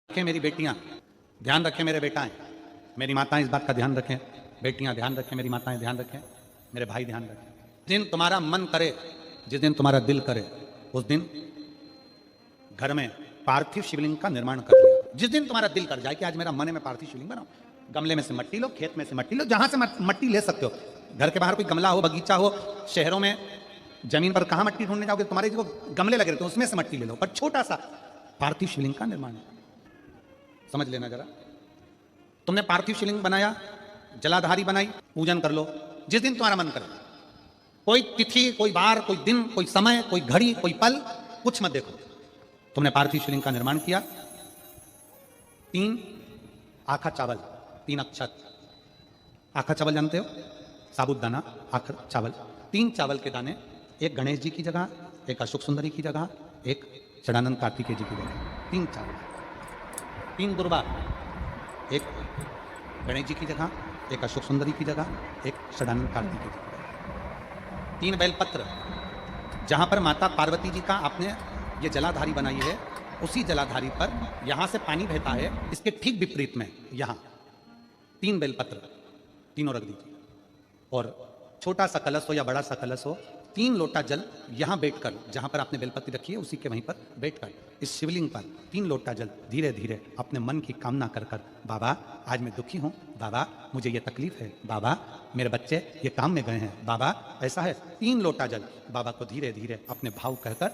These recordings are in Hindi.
रखें मेरी बेटियां, ध्यान रखें मेरे बेटाएं, मेरी माताएं इस बात का ध्यान रखें, बेटियां ध्यान रखें, मेरी माताएं ध्यान रखें, मेरे भाई ध्यान रखें। जिस दिन तुम्हारा मन करे, जिस दिन तुम्हारा दिल करे, उस दिन घर में पार्थिव शिवलिंग का निर्माण कर लिया। जिस दिन तुम्हारा दिल कर जाए कि आज मेरा मन है मैं पार्थिव शिवलिंग बनाऊं, गमले में से मट्टी लो, खेत में से मट्टी लो, जहां से मट्टी ले सकते हो। घर के बाहर कोई गमला हो, बगीचा हो, शहरों में जमीन पर कहां मट्टी ढूंढने जाओगे, तुम्हारे जो गमले लगे रहते हैं उसमें से मट्टी ले लो, पर छोटा सा पार्थिव शिवलिंग का निर्माण समझ लेना जरा। तुमने पार्थिव शिवलिंग बनाया, जलाधारी बनाई, पूजन कर लो जिस दिन तुम्हारा मन करे। कोई तिथि, कोई बार, कोई दिन, कोई समय, कोई घड़ी, कोई पल, कुछ मत देखो। तुमने पार्थिव शिवलिंग का निर्माण किया। 3 आखा चावल, 3 अक्षत। आखा चावल जानते हो, साबुदाना, आखा चावल। 3 चावल के दाने, एक गणेश जी की जगह, एक अशोक सुंदरी की जगह, एक चढ़ानंद कार्तिकेय जी की जगह। 3 चावल, 3 दुर्वा, एक गणेश जी की जगह, एक अशोक सुंदरी की जगह, एक चढ़ानंद कार्तिकेय जी की जगह। 3 बेलपत्र, जहां पर माता पार्वती जी का आपने ये जलाधारी बनाई है, उसी जलाधारी पर यहां से पानी बहता है, इसके ठीक विपरीत में यहां 3 बेलपत्र, तीनों रख दीजिए। और छोटा सा कलश हो या बड़ा सा कलश हो, 3 लोटा जल यहां बैठकर, जहां पर आपने बेलपत्र रखी है उसी के वहीं पर बैठकर इस शिवलिंग पर 3 लोटा जल धीरे धीरे अपने मन की कामना कर कर, बाबा आज मैं दुखी हूं, बाबा मुझे ये तकलीफ है, बाबा मेरे बच्चे ये काम में गए हैं, बाबा ऐसा है, 3 लोटा जल बाबा को धीरे धीरे अपने भाव कहकर,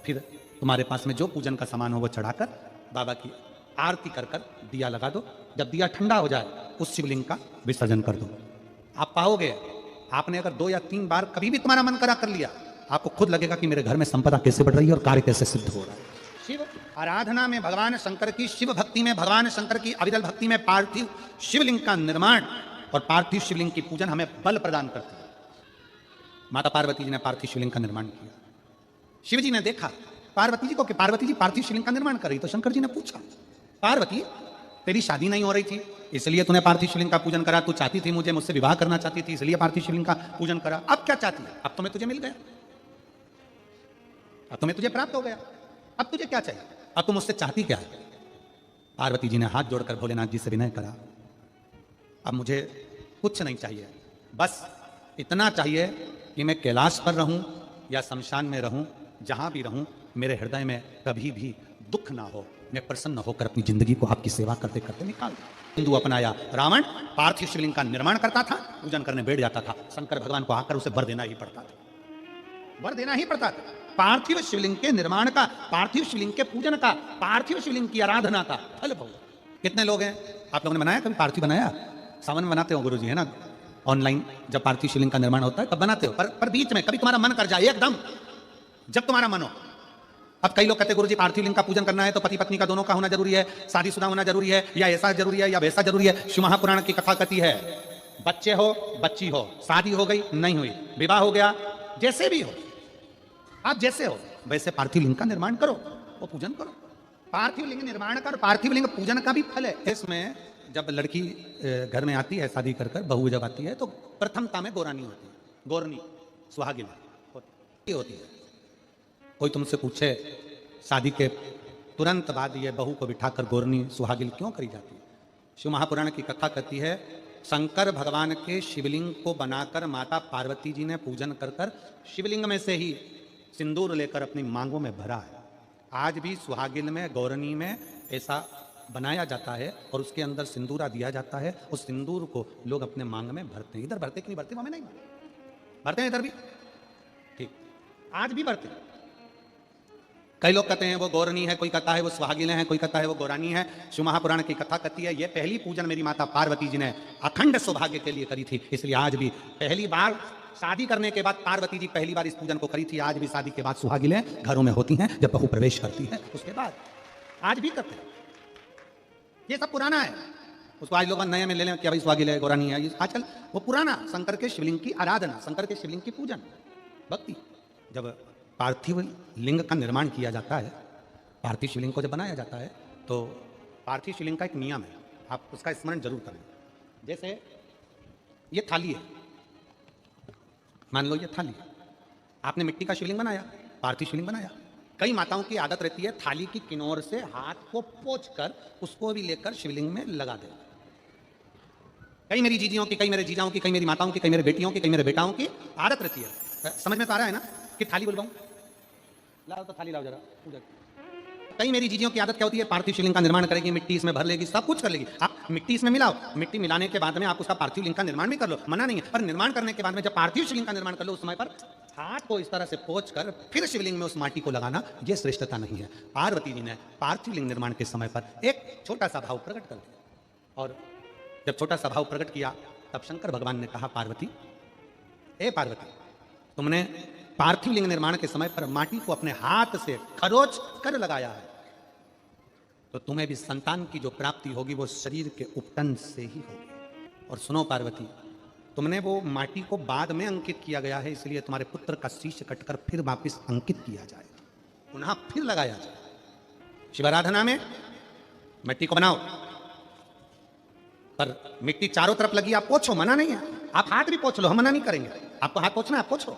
फिर तुम्हारे पास में जो पूजन का सामान हो वो चढ़ाकर बाबा की आरती कर कर दिया लगा दो। जब दिया ठंडा हो जाए उस शिवलिंग का विसर्जन कर दो। आप पाओगे, आपने अगर 2 या 3 बार कभी भी तुम्हारा मन करा कर लिया, आपको खुद लगेगा कि मेरे घर में संपदा कैसे बढ़ रही है और कार्य कैसे सिद्ध हो रहा है। शिव आराधना में भगवान शंकर की, शिव भक्ति में भगवान शंकर की अविरल भक्ति में पार्थिव शिवलिंग का निर्माण और पार्थिव शिवलिंग की पूजन हमें बल प्रदान करती है। माता पार्वती जी ने पार्थिव शिवलिंग का निर्माण किया। शिव जी ने देखा पार्वती जी को कि पार्वती जी पार्थिव शिवलिंग का निर्माण कर रही, तो शंकर जी ने पूछा, पार्वती तेरी शादी नहीं हो रही थी इसलिए तूने पार्थिव शिवलिंग का पूजन करा, तू चाहती थी मुझसे विवाह करना चाहती थी इसलिए पार्थिव शिवलिंग का पूजन करा, अब क्या चाहती है? अब तो मैं तुझे मिल गया, अब तो मैं तुझे प्राप्त हो गया, अब तुझे क्या चाहिए, अब तुम मुझसे चाहती क्या है? पार्वती जी ने हाथ जोड़कर भोलेनाथ जी से विनय करा, अब मुझे कुछ नहीं चाहिए, बस इतना चाहिए कि मैं कैलाश पर रहूं या शमशान में रहूं, जहां भी रहूं मेरे हृदय में कभी भी दुख ना हो, मैं प्रसन्न होकर अपनी जिंदगी को आपकी सेवा करते करते निकाल। हिंदू अपनाया, रावण पार्थिव शिवलिंग का निर्माण करता था, पूजन करने बैठ जाता था, शंकर भगवान को आकर उसे वर देना ही पड़ता था, वर देना ही पड़ता था। पार्थिव शिवलिंग के निर्माण का, पार्थिव शिवलिंग के पूजन का, पार्थिव शिवलिंग की आराधना का फल भोग। कितने लोग हैं, आप लोगों ने बनाया कभी पार्थिव? बनाया, सावन में बनाते हो गुरु जी, है ना, ऑनलाइन जब पार्थिव शिवलिंग का निर्माण होता है तब बनाते हो, पर बीच में कभी तुम्हारा मन कर जाए एकदम, जब तुम्हारा मन हो। अब कई लोग कहते हैं गुरुजी पार्थिव लिंग का पूजन करना है तो पति पत्नी का दोनों का होना जरूरी है, शादीशुदा होना जरूरी है, या ऐसा जरूरी है या वैसा जरूरी है। शिव महापुराण की कथा कहती है बच्चे हो बच्ची हो, शादी हो गई नहीं हुई, विवाह हो गया, जैसे भी हो, आप जैसे हो वैसे पार्थिव लिंग का निर्माण करो, वो पूजन करो। पार्थिव लिंग निर्माण कर, पार्थिव लिंग पूजन का भी फल है। इसमें जब लड़की घर में आती है शादी कर कर, बहू जब आती है तो प्रथमता में गोरानी होती है, गोरनी सुहागिन होती है। कोई तुमसे पूछे शादी के तुरंत बाद ये बहू को बिठाकर गोरनी सुहागिन क्यों करी जाती है? शिव महापुराण की कथा कहती है शंकर भगवान के शिवलिंग को बनाकर माता पार्वती जी ने पूजन कर कर शिवलिंग में से ही सिंदूर लेकर अपनी मांगों में भरा है। आज भी सुहागिन में, गौरनी में ऐसा बनाया जाता है और उसके अंदर सिंदूरा दिया जाता है। उस सिंदूर को लोग अपने मांग में भरते हैं। इधर भरते कि नहीं भरते? वहां में नहीं भरते हैं, इधर भी ठीक, आज भी भरते हैं। कई लोग कहते हैं वो गौरनी है, कोई कहता है वो सुहागिन है, कोई कहता है वो गौरानी है। शिव महापुराण की कथा कहती है ये पहली पूजन मेरी माता पार्वती जी ने अखंड सौभाग्य के लिए करी थी, इसलिए आज भी पहली बार शादी करने के बाद पार्वती जी पहली बार इस पूजन को करी थी। आज भी शादी के बाद सुहागिनें घरों में होती हैं, जब बहू प्रवेश करती है उसके बाद आज भी करते हैं। ये सब पुराना है, उसको आज लोग नए में ले लें कि भाई सुहागिन है, गौरानी है। आजकल वो पुराना शंकर के शिवलिंग की आराधना, शंकर के शिवलिंग की पूजन भक्ति। जब पार्थिव लिंग का निर्माण किया जाता है, पार्थिव शिवलिंग को जब बनाया जाता है तो पार्थिव शिवलिंग का एक नियम है, आप उसका स्मरण जरूर करें। जैसे ये थाली है, मान लो ये थाली, आपने मिट्टी का शिवलिंग बनाया, पार्थिव शिवलिंग बनाया, कई माताओं की आदत रहती है थाली की किनार से हाथ को पोंछकर उसको भी लेकर शिवलिंग में लगा दे। कई मेरी जीजियों की, कई मेरे जीजाओं की, कई मेरी माताओं की, कई मेरे बेटियों की, कई मेरे बेटाओं की आदत रहती है। समझ में तो आ रहा है ना कि थाली बुलवाऊं? लाओ तो थाली लाओ जरा। कई मेरी जीजियों की आदत क्या होती है, पार्थिव शिवलिंग का निर्माण करेगी, मिट्टी इसमें भर लेगी, सब कुछ कर लेगी। आप मिट्टी इसमें मिलाओ, मिट्टी मिलाने के बाद में आप उसका पार्थिव लिंग का निर्माण भी कर लो, मना नहीं है। पर निर्माण करने के बाद में जब पार्थिव शिवलिंग का निर्माण कर लो, उस समय पर हाथ को इस तरह से पोंछ कर फिर शिवलिंग में उस माटी को लगाना, यह श्रेष्ठता नहीं है। पार्वती जी ने पार्थिव लिंग निर्माण के समय पर एक छोटा सा भाव प्रकट कर दिया, और जब छोटा सा भाव प्रकट किया तब शंकर भगवान ने कहा, पार्वती, हे पार्वती, तुमने पार्थिव लिंग निर्माण के समय पर माटी को अपने हाथ से खरोच कर लगाया है, तो तुम्हें भी संतान की जो प्राप्ति होगी वो शरीर के उपटन से ही होगी। और सुनो पार्वती, तुमने वो माटी को बाद में अंकित किया गया है, इसलिए तुम्हारे पुत्र का शीश कटकर फिर वापस अंकित किया जाए, पुनः फिर लगाया जाए। शिवाराधना में मिट्टी को बनाओ, पर मिट्टी चारों तरफ लगी, आप पोछो, मना नहीं है। आप हाथ भी पोछ लो, हम मना नहीं करेंगे। आपको हाथ पोछना है आप पोछो,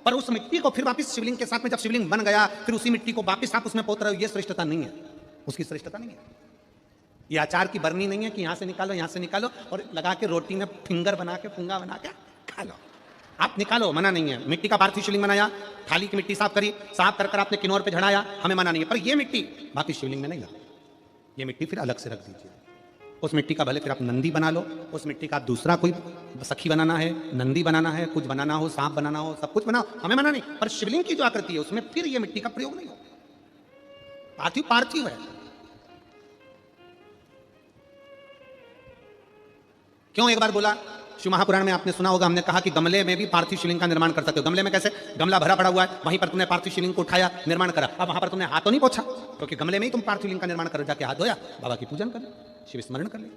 पर उस मिट्टी को फिर वापस शिवलिंग के साथ में, जब शिवलिंग बन गया फिर उसी मिट्टी को वापस आप उसमें पोत रहे हो, ये श्रेष्ठता नहीं है, उसकी श्रेष्ठता नहीं है। ये अचार की बरनी नहीं है कि यहां से निकालो, यहां से निकालो और लगा के रोटी में फिंगर बना के, फुंगा बना के खा लो। आप निकालो, मना नहीं है। मिट्टी का पार्थिव शिवलिंग बनाया, थाली की मिट्टी साफ करी, साफ कर आपने किनार पे झड़ाया, हमें मना नहीं है। पर ये मिट्टी वापस शिवलिंग में नहीं लगा, ये मिट्टी फिर अलग से रख दीजिए। उस मिट्टी का भले फिर आप नंदी बना लो, उस मिट्टी का दूसरा कोई सखी बनाना है, नंदी बनाना है, कुछ बनाना हो, सांप बनाना हो, सब कुछ बनाओ, हमें मना नहीं। पर शिवलिंग की जो आकृति है उसमें फिर ये मिट्टी का प्रयोग नहीं हो। पार्थिव पार्थिव है। क्यों एक बार बोला, शिव महापुराण में आपने सुना होगा, हमने कहा कि गमले में भी पार्थिव शिवलिंग का निर्माण कर सकते हो। गमले में कैसे? गमला भरा पड़ा हुआ है, वहीं पर तुमने पार्थिव शिवलिंग को उठाया, निर्माण करा। अब वहां पर तुमने हाथ तो नहीं पोछा, क्योंकि गमले में ही तुम पार्थिव लिंग का निर्माण कर, जाके हाथ धोया, बाबा की पूजन कर, शिव स्मरण कर ले।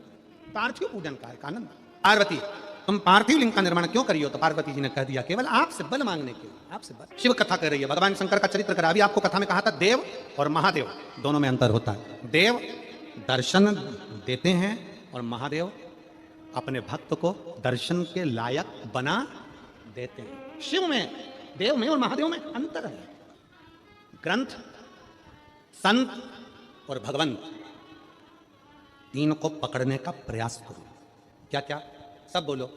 पार्थिव पूजन का एक आनंद। पार्वती, तुम पार्थिव लिंग का निर्माण क्यों करियो? तो पार्वती जी ने कह दिया, केवल आपसे बल मांगने के लिए, आपसे बल। शिव कथा कर रही है, भगवान शंकर का चरित्र करा। अभी आपको कथा में कहा था देव और महादेव दोनों में अंतर होता है। देव दर्शन देते हैं और महादेव अपने भक्त को दर्शन के लायक बना देते हैं। शिव में, देव में और महादेव में अंतर है। ग्रंथ, संत और भगवंत, तीन को पकड़ने का प्रयास करो। क्या क्या? सब बोलो।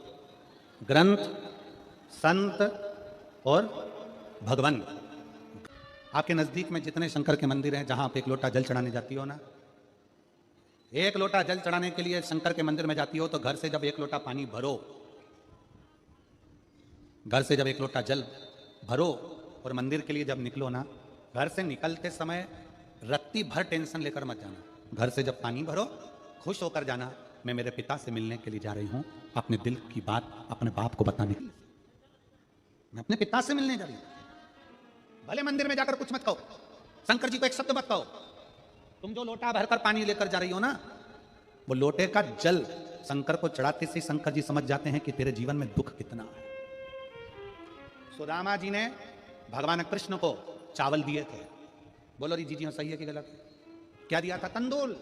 ग्रंथ, संत और भगवंत। आपके नजदीक में जितने शंकर के मंदिर हैं, जहां आप एक लोटा जल चढ़ाने जाती हो ना, एक लोटा जल चढ़ाने के लिए शंकर के मंदिर में जाती हो, तो घर से जब एक लोटा पानी भरो, घर से जब एक लोटा जल भरो और मंदिर के लिए जब निकलो ना, घर से निकलते समय रत्ती भर टेंशन लेकर मत जाना। घर से जब पानी भरो, खुश होकर जाना, मैं मेरे पिता से मिलने के लिए जा रही हूं, अपने दिल की बात अपने बाप को बताने के लिए, मैं अपने पिता से मिलने जा रही हूं। भले मंदिर में जाकर कुछ मत कहो, शंकर जी को एक शब्द मत कहो। तुम जो लोटा भरकर पानी लेकर जा रही हो ना, वो लोटे का जल शंकर को चढ़ाते से शंकर जी समझ जाते हैं कि तेरे जीवन में दुख कितना है। सुदामा जी ने भगवान कृष्ण को चावल दिए थे। बोलो री जी सही है कि गलत? क्या दिया था? तंदूल।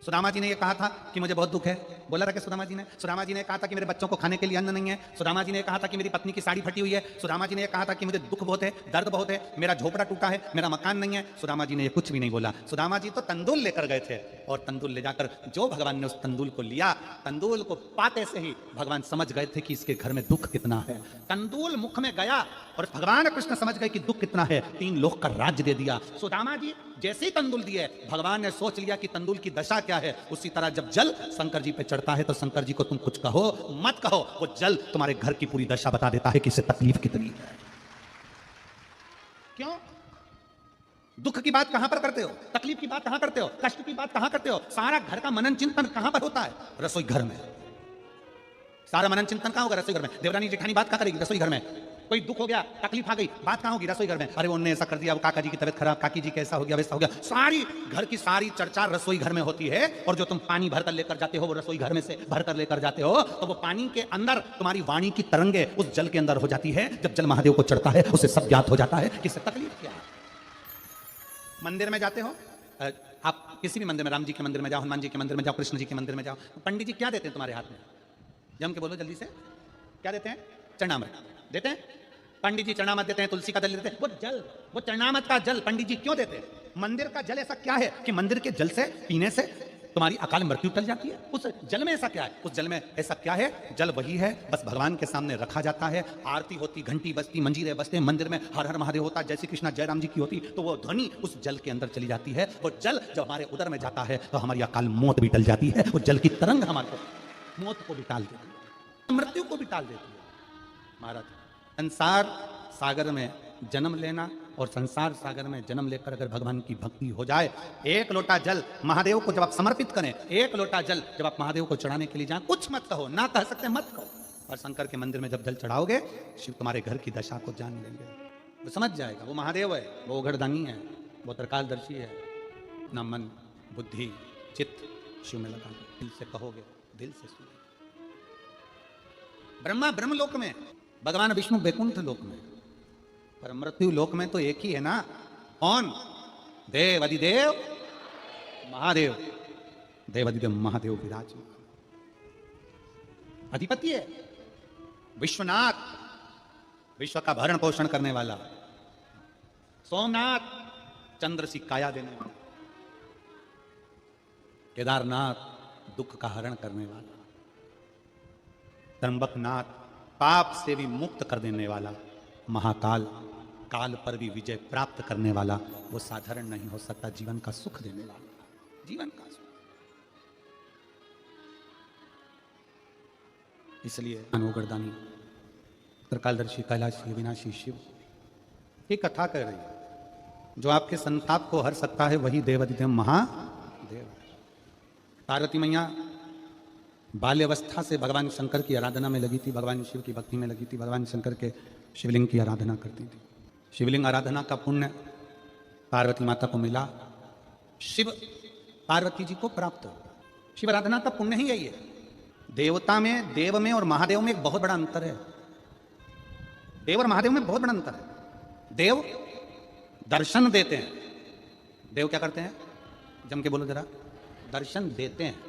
सुदामा जी ने ये कहा था कि मुझे बहुत दुख है। बोला था कि सुदामा जी ने? सुदामा जी ने कहा था कि मेरे बच्चों को खाने के लिए अन्न नहीं है। सुदामा जी ने कहा था कि मेरी पत्नी की साड़ी फटी हुई है। सुदामा जी ने कहा था कि मुझे दुख बहुत है, दर्द बहुत है, मेरा झोपड़ा टूटा है, मेरा मकान नहीं है। सुदामा जी ने ये कुछ भी नहीं बोला। सुदामा जी तो तंदूल लेकर गए थे, और तंदूल ले जाकर जो भगवान ने उस तंदूल को लिया, तंदूल को पाते से ही भगवान समझ गए थे कि इसके घर में दुख कितना है। तंदूल मुख में गया और भगवान कृष्ण समझ गए कि दुख कितना है, 3 लोक का राज्य दे दिया। सुदामा जी जैसे ही तंदूल दिए, भगवान ने सोच लिया कि तंदूल की दशा क्या है। उसी तरह जब जल शंकर जी पे चढ़ता है तो शंकर जी को तुम कुछ कहो मत कहो, वो जल तुम्हारे घर की पूरी दशा बता देता है कि इसे तकलीफ कितनी है। क्यों? दुख की बात कहां पर करते हो? तकलीफ की बात कहां करते हो? कष्ट की बात कहां करते हो? सारा घर का मनन चिंतन कहां पर होता है? रसोई घर में। सारा मनन चिंतन कहां होगा? रसोई घर में। देवरानी जेठानी बात कहां करेगी? रसोई घर में। कोई दुख हो गया, तकलीफ आ गई, बात कहां होगी? रसोई घर में। अरे उन्होंने ऐसा कर दिया, वो काका जी की तबीयत खराब, काकी जी कैसा हो गया, वैसा हो गया। सारी घर की सारी चर्चा रसोई घर में होती है। और जो तुम पानी भरकर लेकर जाते हो, वो रसोई घर में से भरकर लेकर जाते हो, तो वो पानी के अंदर तुम्हारी वाणी की तरंगे उस जल के अंदर हो जाती है। जब जल महादेव को चढ़ता है, उसे सब ज्ञात हो जाता है कि इससे तकलीफ क्या है। मंदिर में जाते हो, आप किसी भी मंदिर में, राम जी के मंदिर में जाओ, हनुमान जी के मंदिर में जाओ, कृष्ण जी के मंदिर में जाओ, पंडित जी क्या देते हैं तुम्हारे हाथ में? जम के बोलो जल्दी से, क्या देते हैं? चरणामृत देते हैं। पंडित जी चरणामत देते हैं, तुलसी का जल देते हैं, वो जल, वो चरणामत का जल पंडित जी क्यों देते हैं? मंदिर का जल ऐसा क्या है कि मंदिर के जल से पीने से तुम्हारी अकाल मृत्यु टल जाती है? उस जल में ऐसा क्या है? उस जल में ऐसा क्या है? जल वही है, बस भगवान के सामने रखा जाता है, आरती होती, घंटी बजती, मंजीरे बजते, मंदिर में हर हर महादेव होता, जय श्री कृष्णा जय राम जी की होती, तो वो ध्वनि उस जल के अंदर चली जाती है। वो जल जब हमारे उदर में जाता है तो हमारी अकाल मौत भी टल जाती है। वो जल की तरंग हमारे को मौत को भी टाल देती है, मृत्यु को भी टाल देती है। महाराज, संसार सागर में जन्म लेना और संसार सागर में जन्म लेकर अगर भगवान की भक्ति हो जाए, एक लोटा जल महादेव को जब आप समर्पित करें, एक लोटा जल जब आप महादेव को चढ़ाने के लिए जाएं, कुछ मत कहो, ना कह सकते मत कहो, और शंकर के मंदिर में जब जल चढ़ाओगे, शिव तुम्हारे घर की दशा को जान लेंगे, वो समझ जाएगा वो महादेव है, वो उघड़दानी है, वो त्रिकालदर्शी है। ना मन बुद्धि चित्त शिव में लगा, दिल से कहोगे, दिल से सुनोगे। ब्रह्मा ब्रह्मलोक में, भगवान विष्णु वैकुंठ लोक में, पर मृत्यु लोक में तो एक ही है ना। कौन? देव अधिदेव महादेव। देव अधिदेव महादेव विराजमान अधिपति है, विश्वनाथ, विश्व का भरण पोषण करने वाला, सोमनाथ, चंद्र सी काया देने वाला, केदारनाथ, दुख का हरण करने वाला, त्र्यंबकनाथ, पाप से भी मुक्त कर देने वाला, महाकाल, काल पर भी विजय प्राप्त करने वाला, वो साधारण नहीं हो सकता, जीवन का सुख देने वाला, जीवन का सुख। इसलिए अनुगरदानी त्रिकालदर्शी कैलाशी विनाशी शिव की कथा कर रही है, जो आपके संताप को हर सकता है वही देवाधिदेव महादेव। पार्वती मैया बाल्यावस्था से भगवान शंकर की आराधना में लगी थी, भगवान शिव की भक्ति में लगी थी, भगवान शंकर के शिवलिंग की आराधना करती थी। शिवलिंग आराधना का पुण्य पार्वती माता को मिला, शिव पार्वती जी को प्राप्त हो। शिव आराधना का पुण्य ही यही है। देवता में, देव में और महादेव में एक बहुत बड़ा अंतर है। देव और महादेव में बहुत बड़ा अंतर है। देव दर्शन देते हैं, देव क्या करते हैं? जम के बोलो जरा, दर्शन देते हैं।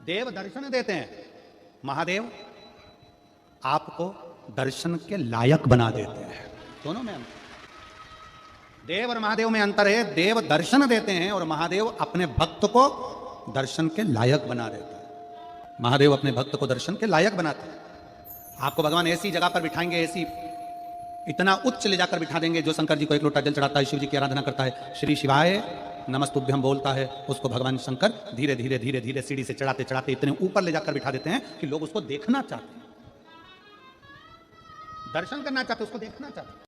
देव दर्शन देते हैं, महादेव आपको दर्शन के लायक बना देते हैं। दोनों में अंतर, देव और महादेव में अंतर है। देव दर्शन देते हैं और महादेव अपने भक्त को दर्शन के लायक बना देते हैं। महादेव अपने भक्त को दर्शन के लायक बनाते हैं। आपको भगवान ऐसी जगह पर बिठाएंगे, ऐसी इतना उच्च ले जाकर बिठा देंगे, जो शंकर जी को एक लोटा जल चढ़ाता है, शिव जी की आराधना करता है, श्री शिवाय नमस्तुभ्यम बोलता है, उसको भगवान शंकर धीरे धीरे धीरे धीरे सीढ़ी से चढ़ाते चढ़ाते इतने ऊपर ले जाकर बिठा देते हैं कि लोग उसको देखना चाहते हैं, दर्शन करना चाहते, उसको देखना चाहते।